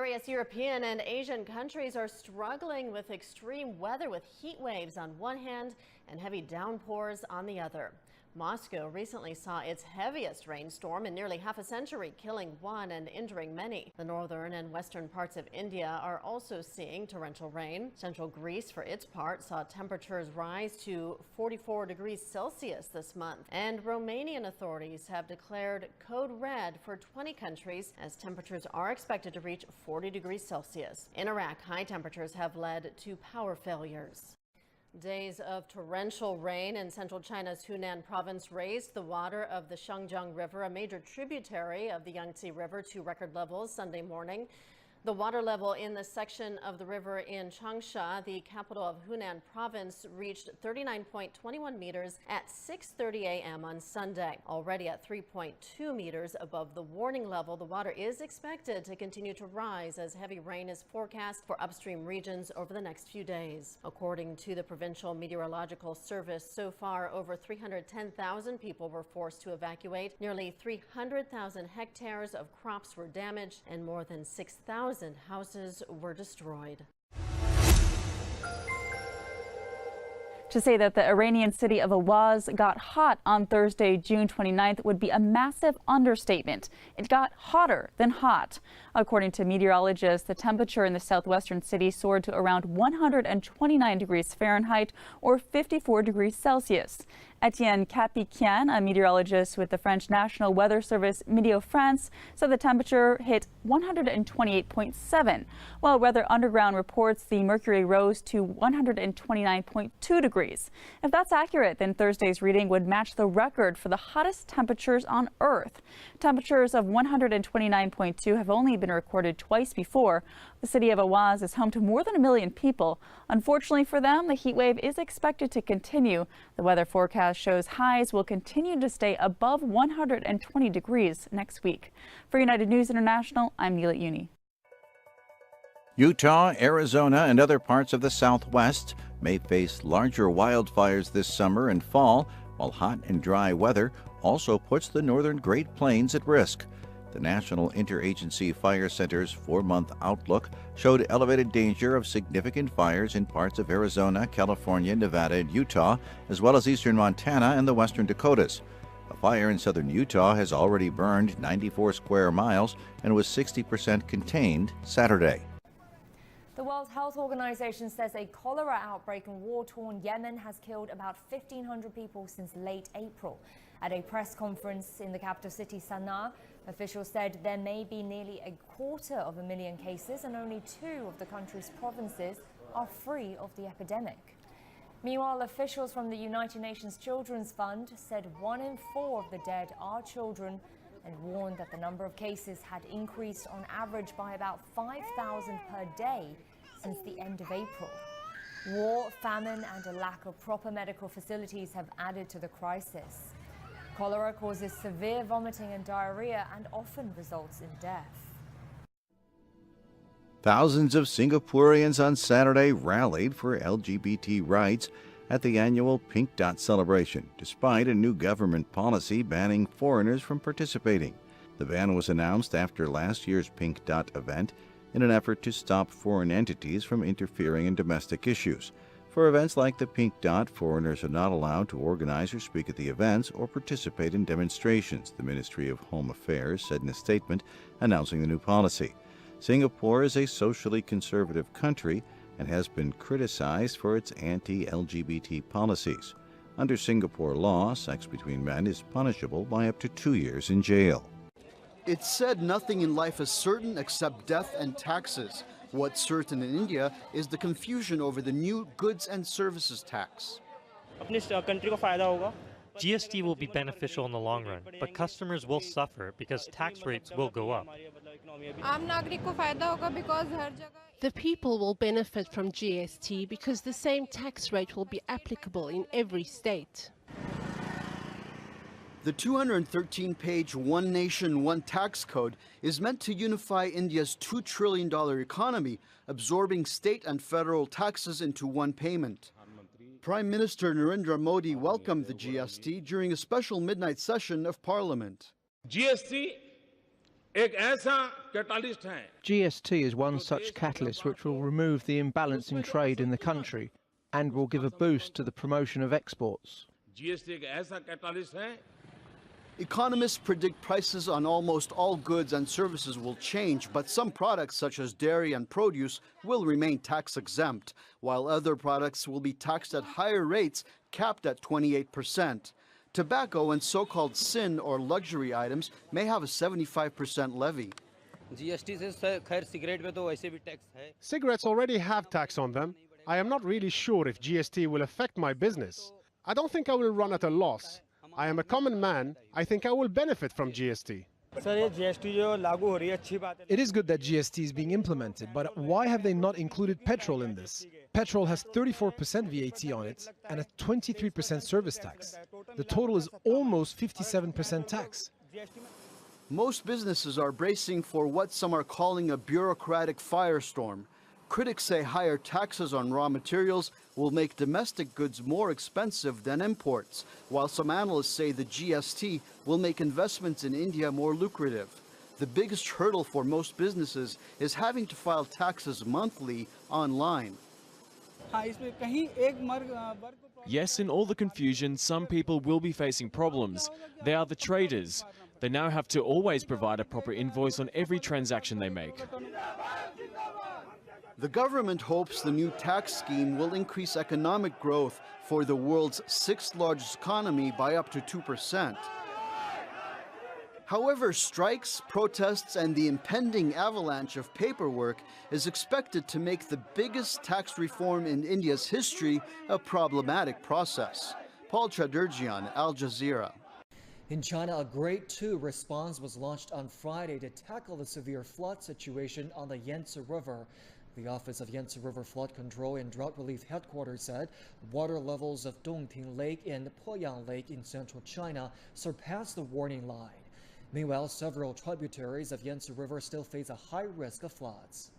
Various European and Asian countries are struggling with extreme weather, with heat waves on one hand and heavy downpours on the other. Moscow recently saw its heaviest rainstorm in nearly half a century, killing one and injuring many. The northern and western parts of India are also seeing torrential rain. Central Greece, for its part, saw temperatures rise to 44 degrees Celsius this month. And Romanian authorities have declared code red for 20 countries as temperatures are expected to reach 40 degrees Celsius. In Iraq, high temperatures have led to power failures. Days of torrential rain in central China's Hunan province raised the water of the Shangjiang River, a major tributary of the Yangtze River, to record levels Sunday morning. The water level in the section of the river in Changsha, the capital of Hunan province, reached 39.21 meters at 6:30 a.m. on Sunday. Already at 3.2 meters above the warning level, the water is expected to continue to rise as heavy rain is forecast for upstream regions over the next few days. According to the Provincial Meteorological Service, so far over 310,000 people were forced to evacuate. Nearly 300,000 hectares of crops were damaged and more than 6,000 houses were destroyed. To say that the Iranian city of Awaz got hot on Thursday, June 29th, would be a massive understatement. It got hotter than hot. According to meteorologists, the temperature in the southwestern city soared to around 129 degrees Fahrenheit or 54 degrees Celsius. Etienne Capiquian, a meteorologist with the French National Weather Service Meteo France, said the temperature hit 128.7, while Weather Underground reports the mercury rose to 129.2 degrees. If that's accurate, then Thursday's reading would match the record for the hottest temperatures on Earth. Temperatures of 129.2 have only been recorded twice before. The city of Awaz is home to more than 1 million people. Unfortunately for them, the heat wave is expected to continue. The weather forecast shows highs will continue to stay above 120 degrees next week. For United News International, I'm Neela Uni. Utah, Arizona, and other parts of the Southwest may face larger wildfires this summer and fall, while hot and dry weather also puts the northern Great Plains at risk. The National Interagency Fire Center's 4-month outlook showed elevated danger of significant fires in parts of Arizona, California, Nevada, and Utah, as well as eastern Montana and the western Dakotas. A fire in southern Utah has already burned 94 square miles and was 60% contained Saturday. The World Health Organization says a cholera outbreak in war-torn Yemen has killed about 1,500 people since late April. At a press conference in the capital city, Sana'a, officials said there may be nearly 250,000 cases and only 2 of the country's provinces are free of the epidemic. Meanwhile, officials from the United Nations Children's Fund said 1 in 4 of the dead are children and warned that the number of cases had increased on average by about 5,000 per day since the end of April. War, famine, and a lack of proper medical facilities have added to the crisis. Cholera causes severe vomiting and diarrhea and often results in death. Thousands of Singaporeans on Saturday rallied for LGBT rights at the annual Pink Dot celebration, despite a new government policy banning foreigners from participating. The ban was announced after last year's Pink Dot event in an effort to stop foreign entities from interfering in domestic issues. For events like the Pink Dot, foreigners are not allowed to organize or speak at the events or participate in demonstrations, the Ministry of Home Affairs said in a statement announcing the new policy. Singapore is a socially conservative country and has been criticized for its anti-LGBT policies. Under Singapore law, sex between men is punishable by up to 2 years in jail. It's said nothing in life is certain except death and taxes. What's certain in India is the confusion over the new goods and services tax. GST will be beneficial in the long run, but customers will suffer because tax rates will go up. The people will benefit from GST because the same tax rate will be applicable in every state. The 213-page One Nation, One Tax Code is meant to unify India's $2 trillion economy, absorbing state and federal taxes into one payment. Prime Minister Narendra Modi welcomed the GST during a special midnight session of Parliament. GST एक ऐसा catalyst है। GST is one such catalyst which will remove the imbalance in trade in the country and will give a boost to the promotion of exports. GST एक ऐसा catalyst है। Economists predict prices on almost all goods and services will change, but some products such as dairy and produce will remain tax exempt, while other products will be taxed at higher rates capped at 28%. Tobacco and so-called sin or luxury items may have a 75% levy. Cigarettes already have tax on them. I am not really sure if GST will affect my business. I don't think I will run at a loss. I am a common man. I think I will benefit from GST. It is good that GST is being implemented, but why have they not included petrol in this? Petrol has 34% VAT on it and a 23% service tax. The total is almost 57% tax. Most businesses are bracing for what some are calling a bureaucratic firestorm. Critics say higher taxes on raw materials will make domestic goods more expensive than imports, while some analysts say the GST will make investments in India more lucrative. The biggest hurdle for most businesses is having to file taxes monthly online. Yes, in all the confusion, some people will be facing problems. They are the traders. They now have to always provide a proper invoice on every transaction they make. The government hopes the new tax scheme will increase economic growth for the world's sixth largest economy by up to 2%. However, strikes, protests, and the impending avalanche of paperwork is expected to make the biggest tax reform in India's history a problematic process. Paul Chadurjian, Al Jazeera. In China, a Grade 2 response was launched on Friday to tackle the severe flood situation on the Yangtze River. The Office of Yangtze River Flood Control and Drought Relief Headquarters said water levels of Dongting Lake and Poyang Lake in central China surpassed the warning line. Meanwhile, several tributaries of Yangtze River still face a high risk of floods.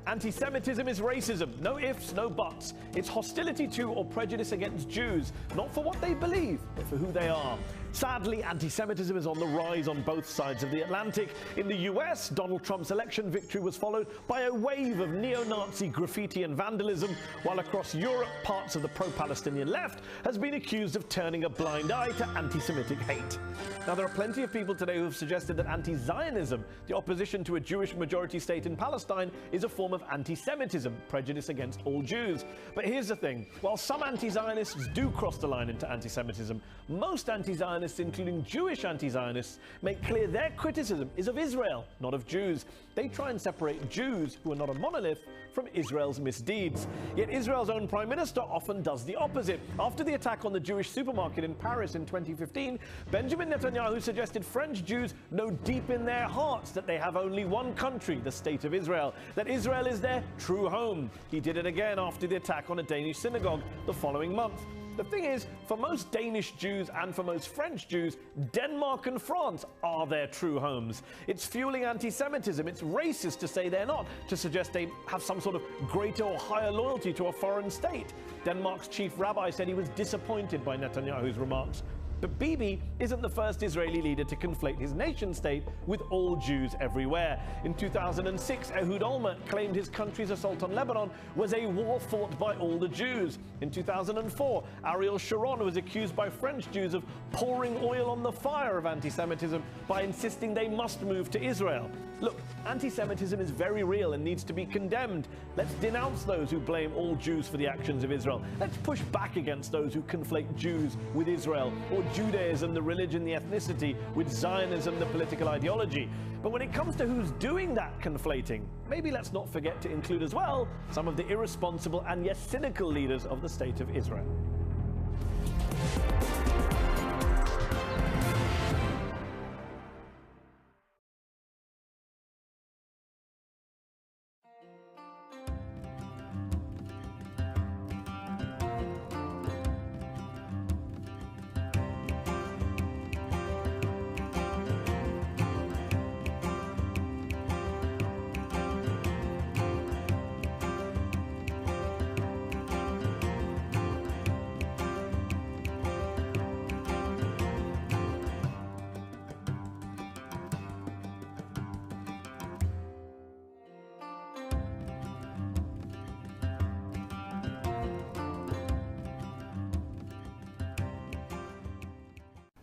Anti-Semitism is racism. No ifs, no buts. It's hostility to or prejudice against Jews, not for what they believe, but for who they are. Sadly, anti-Semitism is on the rise on both sides of the Atlantic. In the US, Donald Trump's election victory was followed by a wave of neo-Nazi graffiti and vandalism, while across Europe, parts of the pro-Palestinian left has been accused of turning a blind eye to anti-Semitic hate. Now, there are plenty of people today who have suggested that anti-Zionism, the opposition to a Jewish majority state in Palestine, is a form of anti-Semitism, prejudice against all Jews. But here's the thing, while some anti-Zionists do cross the line into anti-Semitism, most anti-Zionists, including Jewish anti-Zionists, make clear their criticism is of Israel, not of Jews. They try and separate Jews, who are not a monolith, from Israel's misdeeds. Yet Israel's own Prime Minister often does the opposite. After the attack on the Jewish supermarket in Paris in 2015, Benjamin Netanyahu suggested French Jews know deep in their hearts that they have only one country, the State of Israel, that Israel is their true home. He did it again after the attack on a Danish synagogue the following month. The thing is, for most Danish Jews and for most French Jews, Denmark and France are their true homes. It's fueling anti-Semitism. It's racist to say they're not, to suggest they have some sort of greater or higher loyalty to a foreign state. Denmark's chief rabbi said he was disappointed by Netanyahu's remarks. But Bibi isn't the first Israeli leader to conflate his nation-state with all Jews everywhere. In 2006, Ehud Olmert claimed his country's assault on Lebanon was a war fought by all the Jews. In 2004, Ariel Sharon was accused by French Jews of pouring oil on the fire of anti-Semitism by insisting they must move to Israel. Look, anti-Semitism is very real and needs to be condemned. Let's denounce those who blame all Jews for the actions of Israel. Let's push back against those who conflate Jews with Israel, or Judaism, the religion, the ethnicity, with Zionism, the political ideology. But when it comes to who's doing that conflating, maybe let's not forget to include as well some of the irresponsible and yet cynical leaders of the State of Israel.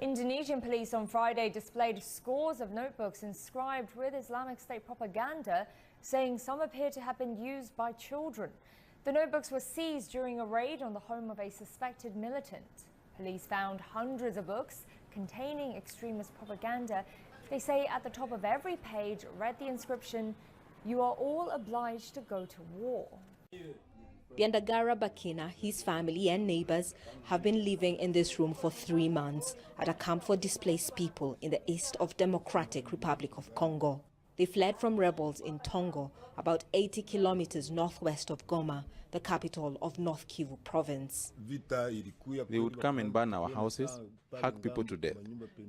Indonesian police on Friday displayed scores of notebooks inscribed with Islamic State propaganda, saying some appear to have been used by children. The notebooks were seized during a raid on the home of a suspected militant. Police found hundreds of books containing extremist propaganda. They say at the top of every page read the inscription, "You are all obliged to go to war." Biandagara Bakina, his family and neighbors have been living in this room for 3 months at a camp for displaced people in the east of Democratic Republic of Congo. They fled from rebels in Tongo, about 80 kilometers northwest of Goma, the capital of North Kivu province. They would come and burn our houses, hack people to death.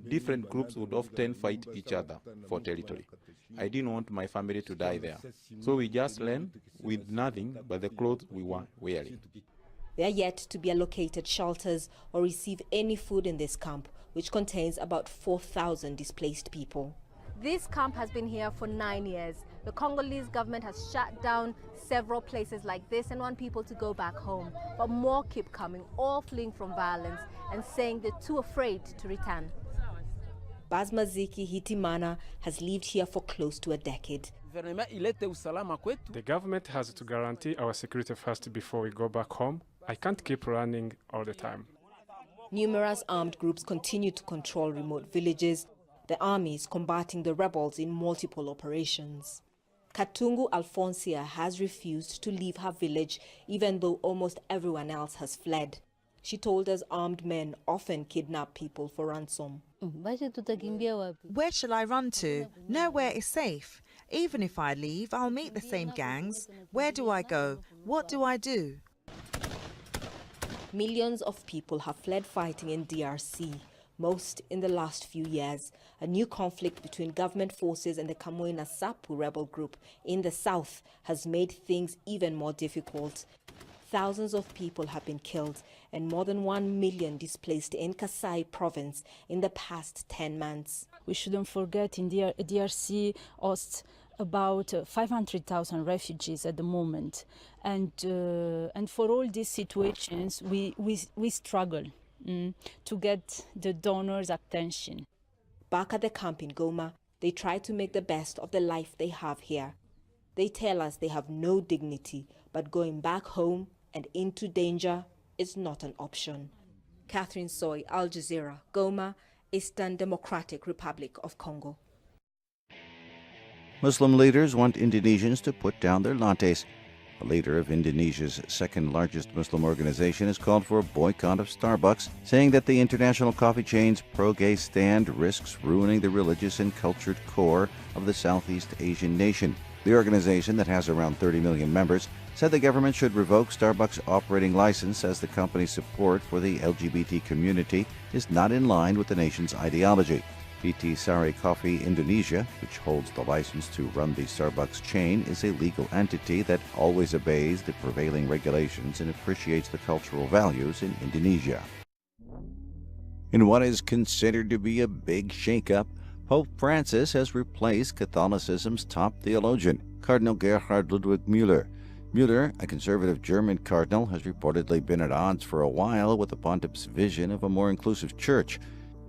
Different groups would often fight each other for territory. I didn't want my family to die there. So we just left with nothing but the clothes we were wearing. They are yet to be allocated shelters or receive any food in this camp, which contains about 4,000 displaced people. This camp has been here for 9 years. The Congolese government has shut down several places like this and want people to go back home. But more keep coming, all fleeing from violence and saying they're too afraid to return. Basmaziki Hitimana has lived here for close to a decade. The government has to guarantee our security first before we go back home. I can't keep running all the time. Numerous armed groups continue to control remote villages. The army is combating the rebels in multiple operations. Katungu Alfonsia has refused to leave her village even though almost everyone else has fled. She told us armed men often kidnap people for ransom. Where shall I run to? Nowhere is safe. Even if I leave, I'll meet the same gangs. Where do I go? What do I do? Millions of people have fled fighting in DRC, most in the last few years. A new conflict between government forces and the Kamoina Sapu rebel group in the south has made things even more difficult. Thousands of people have been killed and more than 1 million displaced in Kasai province in the past 10 months. We shouldn't forget in DRC hosts about 500,000 refugees at the moment. And for all these situations, we struggle to get the donors' attention. Back at the camp in Goma, they try to make the best of the life they have here. They tell us they have no dignity, but going back home and into danger is not an option. Catherine Soy, Al Jazeera, Goma, Eastern Democratic Republic of Congo. Muslim leaders want Indonesians to put down their lattes. The leader of Indonesia's second largest Muslim organization has called for a boycott of Starbucks, saying that the international coffee chain's pro-gay stand risks ruining the religious and cultured core of the Southeast Asian nation. The organization, that has around 30 million members, said the government should revoke Starbucks' operating license as the company's support for the LGBT community is not in line with the nation's ideology. PT Sari Coffee Indonesia, which holds the license to run the Starbucks chain, is a legal entity that always obeys the prevailing regulations and appreciates the cultural values in Indonesia. In what is considered to be a big shakeup, Pope Francis has replaced Catholicism's top theologian, Cardinal Gerhard Ludwig Müller. Müller, a conservative German cardinal, has reportedly been at odds for a while with the pontiff's vision of a more inclusive church.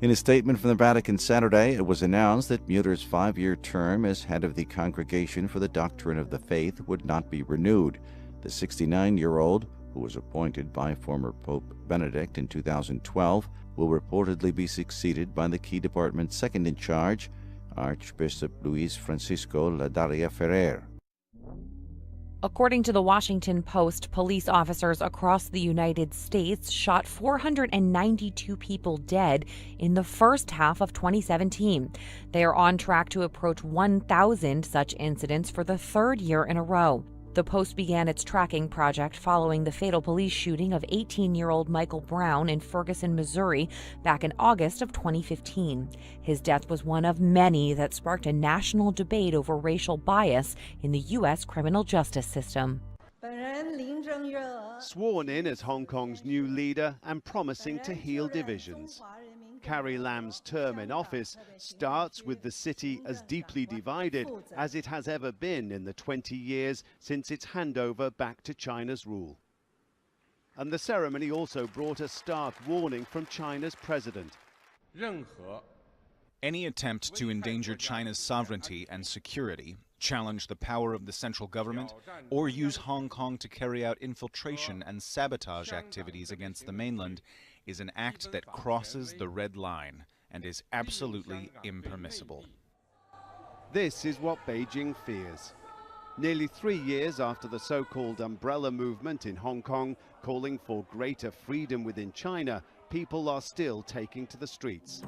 In a statement from the Vatican Saturday, it was announced that Müller's 5-year term as head of the Congregation for the Doctrine of the Faith would not be renewed. The 69-year-old, who was appointed by former Pope Benedict in 2012, will reportedly be succeeded by the key department's second in charge, Archbishop Luis Francisco Ladaria Ferrer. According to the Washington Post, police officers across the United States shot 492 people dead in the first half of 2017. They are on track to approach 1,000 such incidents for the third year in a row. The Post began its tracking project following the fatal police shooting of 18-year-old Michael Brown in Ferguson, Missouri, back in August of 2015. His death was one of many that sparked a national debate over racial bias in the U.S. criminal justice system. Sworn in as Hong Kong's new leader and promising to heal divisions. Carrie Lam's term in office starts with the city as deeply divided as it has ever been in the 20 years since its handover back to China's rule. And the ceremony also brought a stark warning from China's president. Any attempt to endanger China's sovereignty and security, challenge the power of the central government, or use Hong Kong to carry out infiltration and sabotage activities against the mainland is an act that crosses the red line and is absolutely impermissible. This is what Beijing fears. Nearly 3 years after the so-called umbrella movement in Hong Kong calling for greater freedom within China, people are still taking to the streets.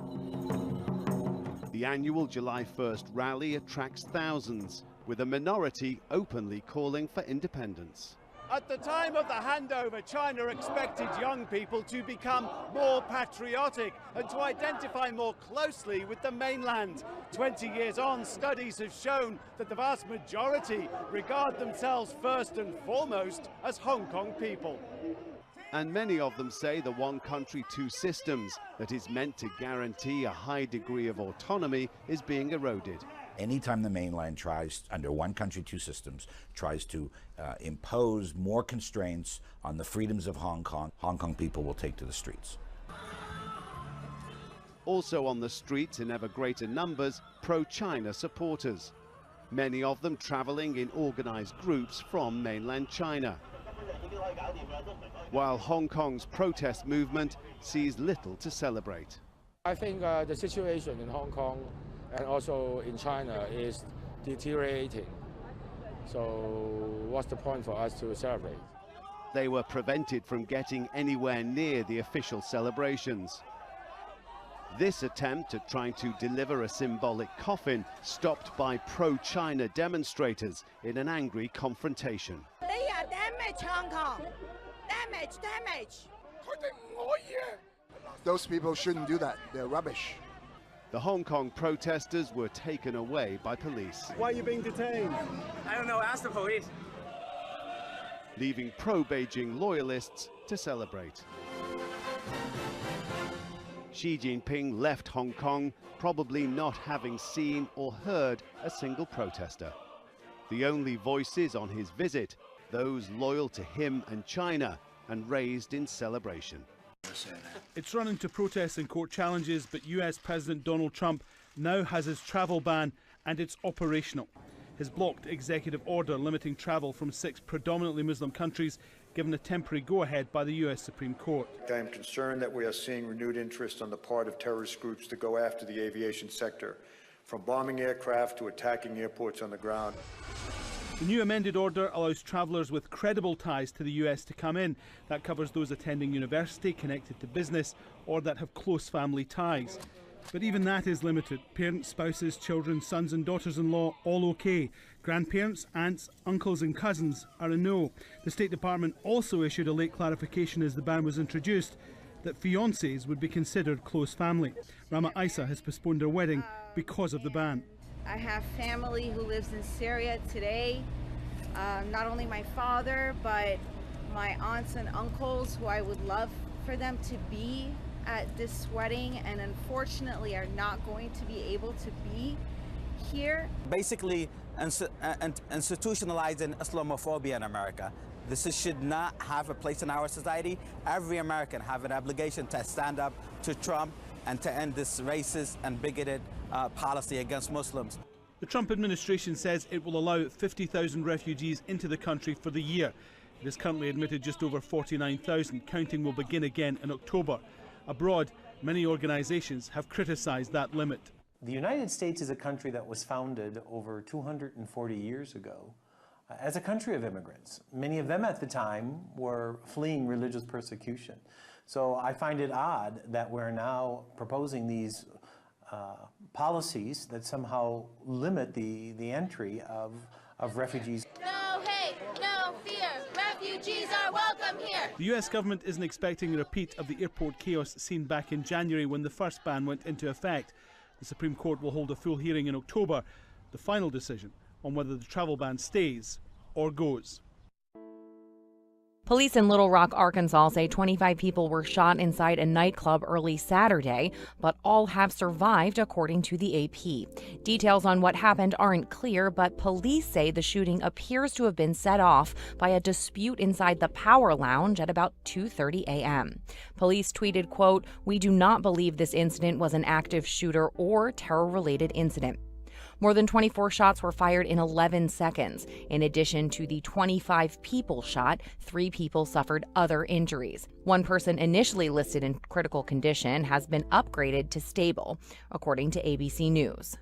The annual July 1st rally attracts thousands, with a minority openly calling for independence. At the time of the handover, China expected young people to become more patriotic and to identify more closely with the mainland. 20 years on, studies have shown that the vast majority regard themselves first and foremost as Hong Kong people. And many of them say the one country, two systems that is meant to guarantee a high degree of autonomy is being eroded. Anytime the mainland tries, under one country, two systems, tries to impose more constraints on the freedoms of Hong Kong people will take to the streets. Also on the streets in ever greater numbers, pro-China supporters. Many of them traveling in organized groups from mainland China. While Hong Kong's protest movement sees little to celebrate. I think the situation in Hong Kong and also in China is deteriorating. So what's the point for us to celebrate? They were prevented from getting anywhere near the official celebrations. This attempt at trying to deliver a symbolic coffin stopped by pro-China demonstrators in an angry confrontation. They damage Hong Kong. Damage. Those people shouldn't do that. They're rubbish. The Hong Kong protesters were taken away by police. Why are you being detained? I don't know, ask the police. Leaving pro-Beijing loyalists to celebrate. Xi Jinping left Hong Kong, probably not having seen or heard a single protester. The only voices on his visit, those loyal to him and China and raised in celebration. It's run into protests and court challenges, but US President Donald Trump now has his travel ban and it's operational. His blocked executive order limiting travel from 6 predominantly Muslim countries given a temporary go-ahead by the US Supreme Court. I am concerned that we are seeing renewed interest on the part of terrorist groups to go after the aviation sector, from bombing aircraft to attacking airports on the ground. The new amended order allows travellers with credible ties to the US to come in. That covers those attending university, connected to business, or that have close family ties. But even that is limited. Parents, spouses, children, sons and daughters-in-law, all okay. Grandparents, aunts, uncles and cousins are a no. The State Department also issued a late clarification as the ban was introduced that fiancés would be considered close family. Rama Isa has postponed her wedding because of the ban. I have family who lives in Syria today, not only my father, but my aunts and uncles who I would love for them to be at this wedding and unfortunately are not going to be able to be here. Basically institutionalizing Islamophobia in America. This should not have a place in our society. Every American have an obligation to stand up to Trump and to end this racist and bigoted policy against Muslims. The Trump administration says it will allow 50,000 refugees into the country for the year. It has currently admitted just over 49,000. Counting will begin again in October. Abroad, many organizations have criticized that limit. The United States is a country that was founded over 240 years ago as a country of immigrants. Many of them at the time were fleeing religious persecution. So I find it odd that we're now proposing these policies that somehow limit the entry of refugees. No hate, no fear. Refugees are welcome here. The US government isn't expecting a repeat of the airport chaos seen back in January when the first ban went into effect. The Supreme Court will hold a full hearing in October, the final decision on whether the travel ban stays or goes. Police in Little Rock, Arkansas say 25 people were shot inside a nightclub early Saturday, but all have survived, according to the AP. Details on what happened aren't clear, but police say the shooting appears to have been set off by a dispute inside the Power Lounge at about 2:30 a.m. Police tweeted, quote, "We do not believe this incident was an active shooter or terror-related incident." More than 24 shots were fired in 11 seconds. In addition to the 25 people shot, 3 people suffered other injuries. One person initially listed in critical condition has been upgraded to stable, according to ABC News.